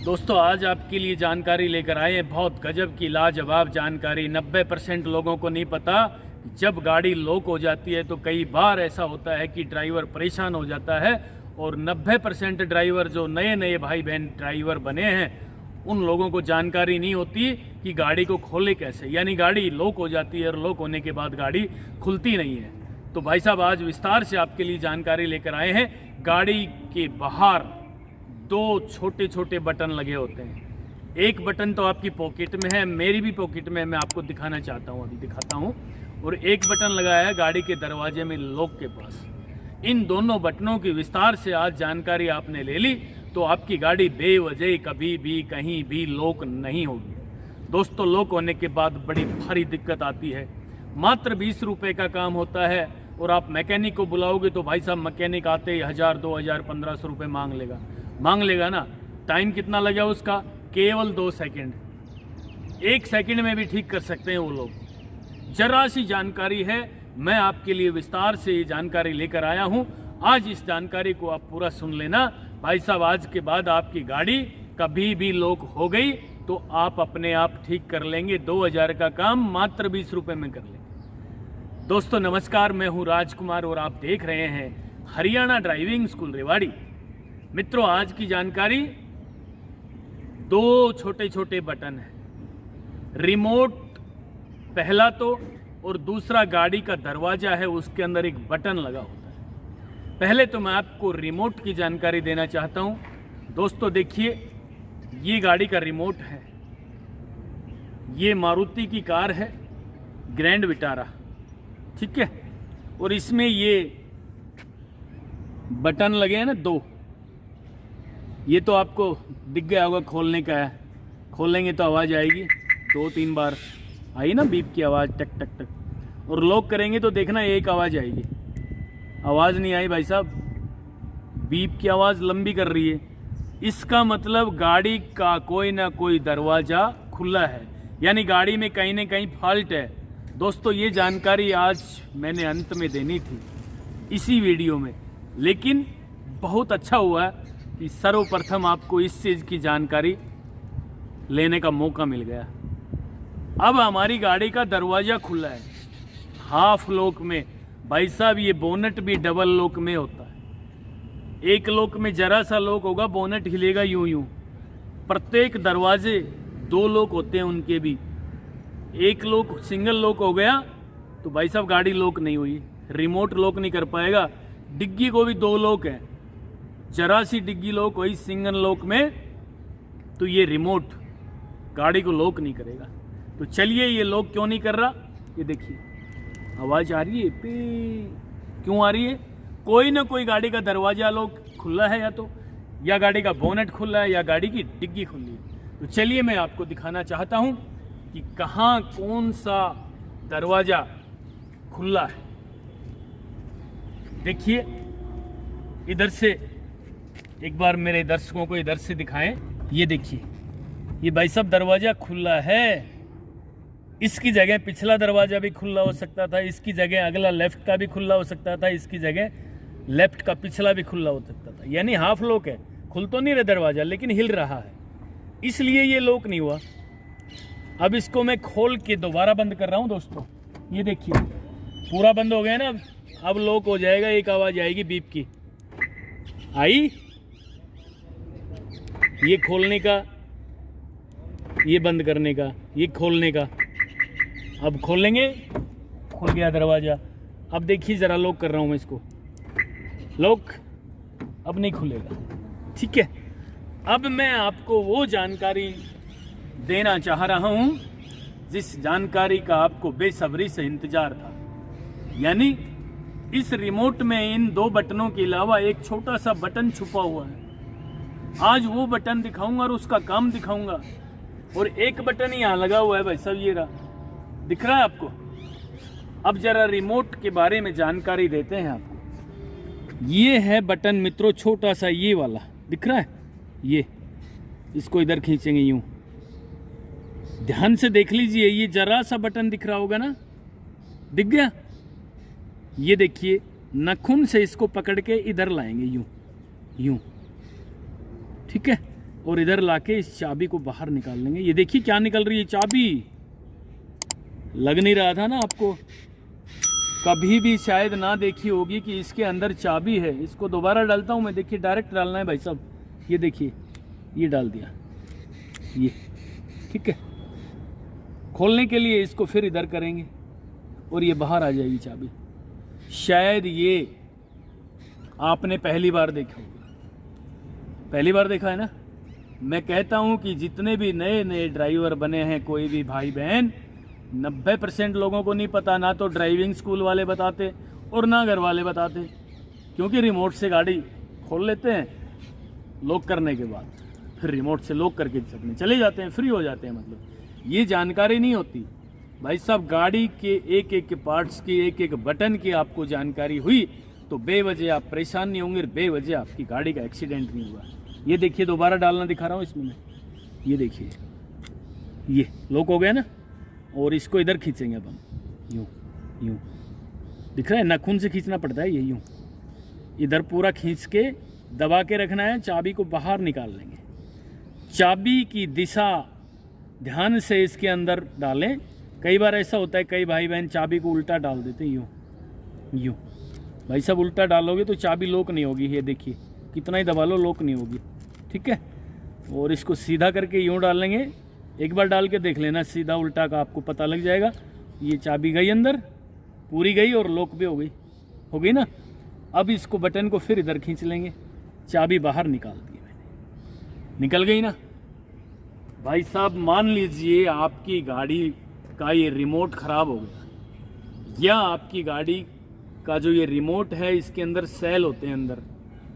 दोस्तों आज आपके लिए जानकारी लेकर आए हैं, बहुत गजब की लाजवाब जानकारी। 90% लोगों को नहीं पता, जब गाड़ी लॉक हो जाती है तो कई बार ऐसा होता है कि ड्राइवर परेशान हो जाता है और 90% ड्राइवर जो नए नए भाई बहन ड्राइवर बने हैं उन लोगों को जानकारी नहीं होती कि गाड़ी को खोले कैसे। यानी गाड़ी लॉक हो जाती है और लॉक होने के बाद गाड़ी खुलती नहीं है। तो भाई साहब आज विस्तार से आपके लिए जानकारी लेकर आए हैं। गाड़ी के बाहर दो छोटे छोटे बटन लगे होते हैं। एक बटन तो आपकी पॉकेट में है, मेरी भी पॉकेट में है, मैं आपको दिखाना चाहता हूँ, अभी दिखाता हूँ। और एक बटन लगाया है गाड़ी के दरवाजे में लॉक के पास। इन दोनों बटनों की विस्तार से आज जानकारी आपने ले ली तो आपकी गाड़ी बेवजह कभी भी कहीं भी लॉक नहीं होगी। दोस्तों लॉक होने के बाद बड़ी भारी दिक्कत आती है। मात्र 20 रुपये का काम होता है और आप मैकेनिक को बुलाओगे तो भाई साहब मैकेनिक आते ही 1000, 2000, 1500 रुपये मांग लेगा ना। टाइम कितना लगेगा उसका? केवल 2 सेकंड। 1 सेकंड में भी ठीक कर सकते हैं वो लोग। जरा सी जानकारी है, मैं आपके लिए विस्तार से ये जानकारी लेकर आया हूं। आज इस जानकारी को आप पूरा सुन लेना। भाई साहब आज के बाद आपकी गाड़ी कभी भी लॉक हो गई तो आप अपने आप ठीक कर लेंगे। 2000 का काम मात्र 20 रुपये में कर लेंगे। दोस्तों नमस्कार, मैं हूं राजकुमार और आप देख रहे हैं हरियाणा ड्राइविंग स्कूल रेवाड़ी। मित्रों आज की जानकारी, 2 छोटे छोटे बटन हैं। रिमोट पहला तो, और दूसरा गाड़ी का दरवाजा है, उसके अंदर एक बटन लगा होता है। पहले तो मैं आपको रिमोट की जानकारी देना चाहता हूं। दोस्तों देखिए, ये गाड़ी का रिमोट है। ये मारुति की कार है, ग्रैंड विटारा, ठीक है। और इसमें ये बटन लगे हैं ना 2, ये तो आपको दिख गया होगा, खोलने का है। खोलेंगे तो आवाज़ आएगी, 2-3 बार आई ना बीप की आवाज़, टक टक टक। और लॉक करेंगे तो देखना एक आवाज़ आएगी। आवाज़ नहीं आई भाई साहब, बीप की आवाज़ लंबी कर रही है। इसका मतलब गाड़ी का कोई ना कोई दरवाज़ा खुला है, यानी गाड़ी में कहीं ना कहीं फॉल्ट है। दोस्तों ये जानकारी आज मैंने अंत में देनी थी इसी वीडियो में, लेकिन बहुत अच्छा हुआ कि सर्वप्रथम आपको इस चीज़ की जानकारी लेने का मौका मिल गया। अब हमारी गाड़ी का दरवाज़ा खुला है हाफ लॉक में। भाई साहब ये बोनट भी डबल लॉक में होता है। एक लॉक में जरा सा लॉक होगा, बोनट हिलेगा यूं यूं। प्रत्येक दरवाजे 2 लॉक होते हैं उनके भी। एक लॉक सिंगल लॉक हो गया तो भाई साहब गाड़ी लॉक नहीं हुई, रिमोट लॉक नहीं कर पाएगा। डिग्गी को भी 2 लॉक है, जरा सी डिग्गी लॉक हुई सिंगल लॉक में तो ये रिमोट गाड़ी को लॉक नहीं करेगा। तो चलिए ये लॉक क्यों नहीं कर रहा, ये देखिए आवाज़ आ रही है पे, क्यों आ रही है? कोई ना कोई गाड़ी का दरवाजा लॉक खुला है, या गाड़ी का बोनट खुला है, या गाड़ी की डिग्गी खुली है। तो चलिए मैं आपको दिखाना चाहता हूं कि कहां कौन सा दरवाजा खुला है। देखिए इधर से एक बार मेरे दर्शकों को इधर से दिखाएं। ये देखिए, ये भाई साहब दरवाजा खुला है। इसकी जगह पिछला दरवाजा भी खुला हो सकता था, इसकी जगह अगला लेफ्ट का भी खुला हो सकता था, इसकी जगह लेफ्ट का पिछला भी खुला हो सकता था। यानी हाफ लॉक है, खुल तो नहीं रहा दरवाजा लेकिन हिल रहा है, इसलिए ये लॉक नहीं हुआ। अब इसको मैं खोल के दोबारा बंद कर रहा हूं। दोस्तों ये देखिए पूरा बंद हो गया ना, अब लॉक हो जाएगा। एक आवाज आएगी बीप की, आई। ये खोलने का, ये बंद करने का, ये खोलने का। अब खोलेंगे, खुल गया दरवाजा। अब देखिए जरा लॉक कर रहा हूं मैं इसको, लॉक अब नहीं खुलेगा, ठीक है। अब मैं आपको वो जानकारी देना चाह रहा हूं जिस जानकारी का आपको बेसब्री से इंतजार था। यानी इस रिमोट में इन 2 बटनों के अलावा एक छोटा सा बटन छुपा हुआ है। आज वो बटन दिखाऊंगा और उसका काम दिखाऊंगा। और एक बटन ही यहाँ लगा हुआ है भाई साहब, ये रहा, दिख रहा है आपको। अब जरा रिमोट के बारे में जानकारी देते हैं आपको। ये है बटन मित्रों, छोटा सा ये वाला दिख रहा है, ये इसको इधर खींचेंगे यूं, ध्यान से देख लीजिए। ये जरा सा बटन दिख रहा होगा ना, दिख गया? ये देखिए नाखून से इसको पकड़ के इधर लाएंगे यूं यूं, ठीक है। और इधर लाके इस चाबी को बाहर निकाल लेंगे। ये देखिए क्या निकल रही है चाबी। लग नहीं रहा था ना आपको, कभी भी शायद ना देखी होगी कि इसके अंदर चाबी है। इसको दोबारा डालता हूँ मैं, देखिए डायरेक्ट डालना है भाई साहब। ये देखिए ये डाल दिया, ये ठीक है। खोलने के लिए इसको फिर इधर करेंगे और ये बाहर आ जाएगी चाबी। शायद ये आपने पहली बार देखा होगा, पहली बार देखा है ना। मैं कहता हूं कि जितने भी नए नए ड्राइवर बने हैं, कोई भी भाई बहन, 90% लोगों को नहीं पता, ना तो ड्राइविंग स्कूल वाले बताते और ना घर वाले बताते, क्योंकि रिमोट से गाड़ी खोल लेते हैं, लॉक करने के बाद फिर रिमोट से लॉक करके अपने चले जाते हैं, फ्री हो जाते हैं। मतलब ये जानकारी नहीं होती भाई साहब। गाड़ी के एक एक पार्ट्स की, एक एक बटन की आपको जानकारी हुई तो बेवजह आप परेशान नहीं होंगे, बेवजह आपकी गाड़ी का एक्सीडेंट नहीं हुआ। ये देखिए दोबारा डालना दिखा रहा हूँ इसमें मैं, ये देखिए ये लॉक हो गया ना। और इसको इधर खींचेंगे अब हम, यूँ यूँ दिख रहा है, नाखून से खींचना पड़ता है ये, यूँ इधर पूरा खींच के दबा के रखना है। चाबी को बाहर निकाल लेंगे। चाबी की दिशा ध्यान से इसके अंदर डालें। कई बार ऐसा होता है, कई भाई बहन चाबी को उल्टा डाल देते हैं, यूँ यूँ। भाई साहब उल्टा डालोगे तो चाबी लॉक नहीं होगी। ये देखिए कितना ही दबा लो लॉक नहीं होगी, ठीक है। और इसको सीधा करके यूँ डाल लेंगे। एक बार डाल के देख लेना, सीधा उल्टा का आपको पता लग जाएगा। ये चाबी गई अंदर, पूरी गई और लॉक भी हो गई ना। अब इसको बटन को फिर इधर खींच लेंगे। चाबी बाहर निकाल दी मैंने, निकल गई ना। भाई साहब मान लीजिए आपकी गाड़ी का ये रिमोट ख़राब हो गया, या आपकी गाड़ी का जो ये रिमोट है इसके अंदर सेल होते हैं अंदर,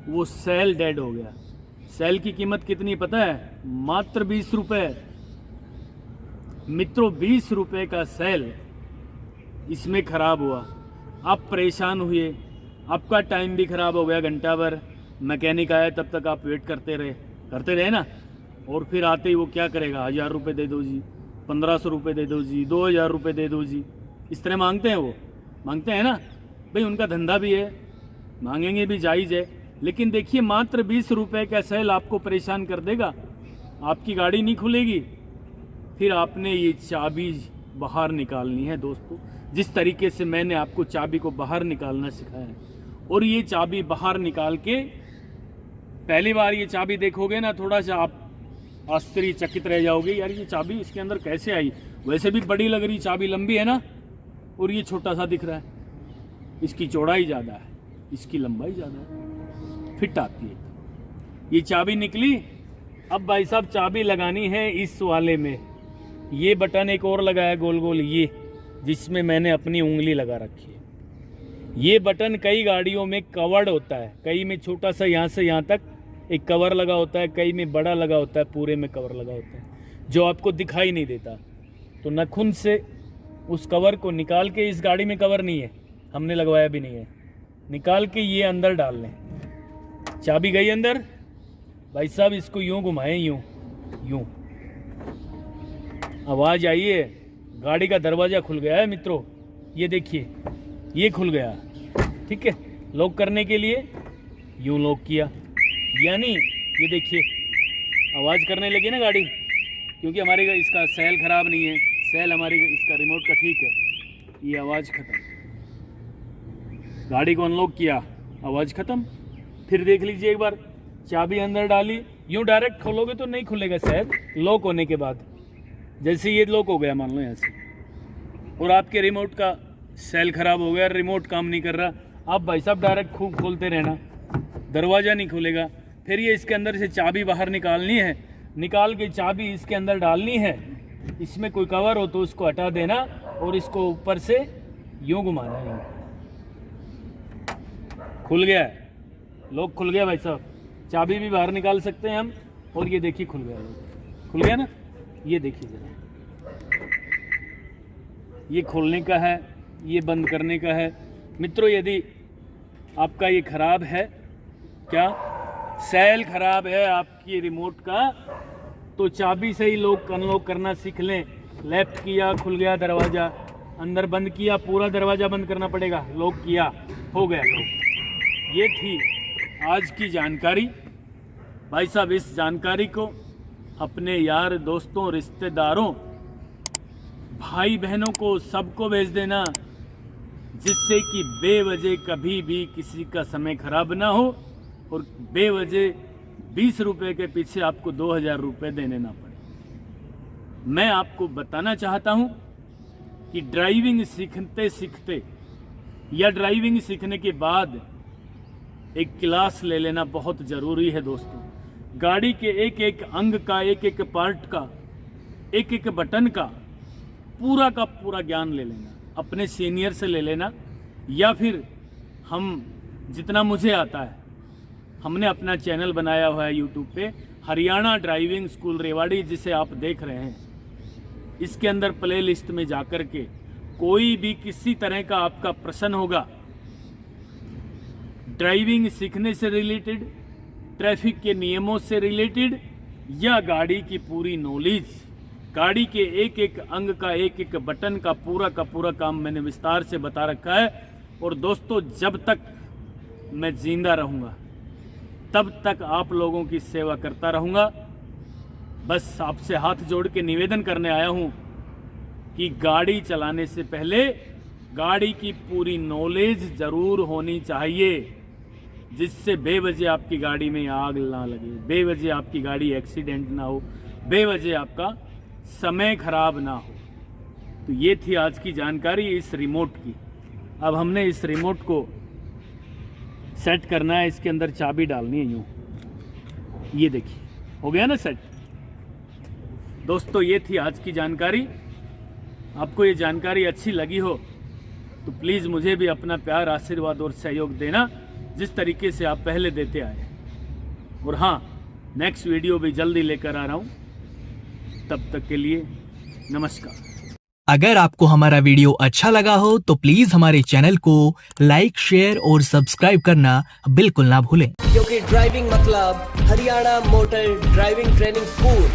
वो सेल डेड हो गया। सेल की कीमत कितनी पता है? मात्र 20 रुपये मित्रों, 20 रुपये का सेल इसमें ख़राब हुआ। आप परेशान हुए, आपका टाइम भी ख़राब हो गया, घंटा भर मैकेनिक आया तब तक आप वेट करते रहे ना। और फिर आते ही वो क्या करेगा, 1000 रुपये दे दो जी, 1500 रुपये दे दो जी, 2000 रुपये दे दो जी, इस तरह मांगते हैं। वो मांगते हैं ना भाई, उनका धंधा भी है, मांगेंगे भी, जायज़ है। लेकिन देखिए मात्र 20 रुपये का सेल आपको परेशान कर देगा, आपकी गाड़ी नहीं खुलेगी। फिर आपने ये चाबी बाहर निकालनी है दोस्तों, जिस तरीके से मैंने आपको चाबी को बाहर निकालना सिखाया है। और ये चाबी बाहर निकाल के, पहली बार ये चाबी देखोगे ना, थोड़ा सा आप आश्चर्यचकित रह जाओगे, यार ये चाबी इसके अंदर कैसे आई। वैसे भी बड़ी लग रही, चाबी लंबी है ना, और ये छोटा सा दिख रहा है। इसकी चौड़ाई ज़्यादा है, इसकी लंबाई ज़्यादा है, फिट आती है। ये चाबी निकली। अब भाई साहब चाबी लगानी है इस वाले में। ये बटन एक और लगाया गोल गोल, ये जिसमें मैंने अपनी उंगली लगा रखी है। ये बटन कई गाड़ियों में कवर्ड होता है, कई में छोटा सा यहाँ से यहाँ तक एक कवर लगा होता है, कई में बड़ा लगा होता है, पूरे में कवर लगा होता है, जो आपको दिखाई नहीं देता। तो नाखून से उस कवर को निकाल के, इस गाड़ी में कवर नहीं है, हमने लगवाया भी नहीं है, निकाल के ये अंदर डाल लें। चाबी गई अंदर। भाई साहब इसको यूँ घुमाएं, यूँ यूँ, आवाज़ आई है, गाड़ी का दरवाज़ा खुल गया है मित्रों। ये देखिए ये खुल गया, ठीक है। लॉक करने के लिए यूँ लॉक किया, यानी ये देखिए आवाज़ करने लगी ना गाड़ी, क्योंकि हमारे इसका सेल ख़राब नहीं है, सेल हमारी इसका रिमोट का ठीक है। ये आवाज़ ख़त्म, गाड़ी को अनलॉक किया, आवाज़ ख़त्म। फिर देख लीजिए एक बार, चाबी अंदर डाली, यूँ डायरेक्ट खोलोगे तो नहीं खुलेगा शायद, लॉक होने के बाद। जैसे ये लॉक हो गया मान लो यहाँ से, और आपके रिमोट का सेल ख़राब हो गया, रिमोट काम नहीं कर रहा, आप भाई साहब डायरेक्ट खूब खोलते रहना, दरवाज़ा नहीं खुलेगा। फिर ये इसके अंदर से चाबी बाहर निकालनी है, निकाल के चाबी इसके अंदर डालनी है। इसमें कोई कवर हो तो उसको हटा देना और इसको ऊपर से यूँ घुमाना है। खुल गया है, लॉक खुल गया भाई साहब। चाबी भी बाहर निकाल सकते हैं हम, और ये देखिए खुल गया, खुल गया ना। ये देखिए जरा, ये खोलने का है, ये बंद करने का है। मित्रों यदि आपका ये ख़राब है, क्या सेल ख़राब है आपकी रिमोट का, तो चाबी से ही लॉक अनलॉक करना सीख लें। लेफ्ट किया, खुल गया दरवाज़ा, अंदर बंद किया, पूरा दरवाज़ा बंद करना पड़ेगा, लॉक किया, हो गया लॉक। ये थी आज की जानकारी। भाई साहब इस जानकारी को अपने यार दोस्तों, रिश्तेदारों, भाई बहनों को सबको भेज देना, जिससे कि बेवजह कभी भी किसी का समय खराब ना हो और बेवजह 20 रुपए के पीछे आपको 2000 रुपये देने ना पड़े। मैं आपको बताना चाहता हूं कि ड्राइविंग सीखते सीखते या ड्राइविंग सीखने के बाद एक क्लास ले लेना बहुत ज़रूरी है दोस्तों। गाड़ी के एक एक अंग का, एक एक पार्ट का, एक एक बटन का पूरा ज्ञान ले लेना, अपने सीनियर से ले लेना, या फिर हम जितना मुझे आता है, हमने अपना चैनल बनाया हुआ है यूट्यूब पे, हरियाणा ड्राइविंग स्कूल रेवाड़ी, जिसे आप देख रहे हैं। इसके अंदर प्ले लिस्ट में जाकर के कोई भी किसी तरह का आपका प्रश्न होगा, ड्राइविंग सीखने से रिलेटेड, ट्रैफिक के नियमों से रिलेटेड, या गाड़ी की पूरी नॉलेज, गाड़ी के एक एक अंग का, एक एक बटन का पूरा काम मैंने विस्तार से बता रखा है। और दोस्तों, जब तक मैं जिंदा रहूँगा तब तक आप लोगों की सेवा करता रहूँगा। बस आपसे हाथ जोड़ के निवेदन करने आया हूँ कि गाड़ी चलाने से पहले गाड़ी की पूरी नॉलेज ज़रूर होनी चाहिए, जिससे बेवजह आपकी गाड़ी में आग ना लगे, बेवजह आपकी गाड़ी एक्सीडेंट ना हो, बेवजह आपका समय खराब ना हो। तो ये थी आज की जानकारी इस रिमोट की। अब हमने इस रिमोट को सेट करना है, इसके अंदर चाबी डालनी है यूँ, ये देखिए हो गया ना सेट। दोस्तों ये थी आज की जानकारी। आपको ये जानकारी अच्छी लगी हो तो प्लीज़ मुझे भी अपना प्यार, आशीर्वाद और सहयोग देना, जिस तरीके से आप पहले देते आए। और हाँ, नेक्स्ट वीडियो भी जल्दी लेकर आ रहा हूँ, तब तक के लिए नमस्कार। अगर आपको हमारा वीडियो अच्छा लगा हो तो प्लीज हमारे चैनल को लाइक, शेयर और सब्सक्राइब करना बिल्कुल ना भूलें, क्योंकि ड्राइविंग मतलब Haryana motor driving training school.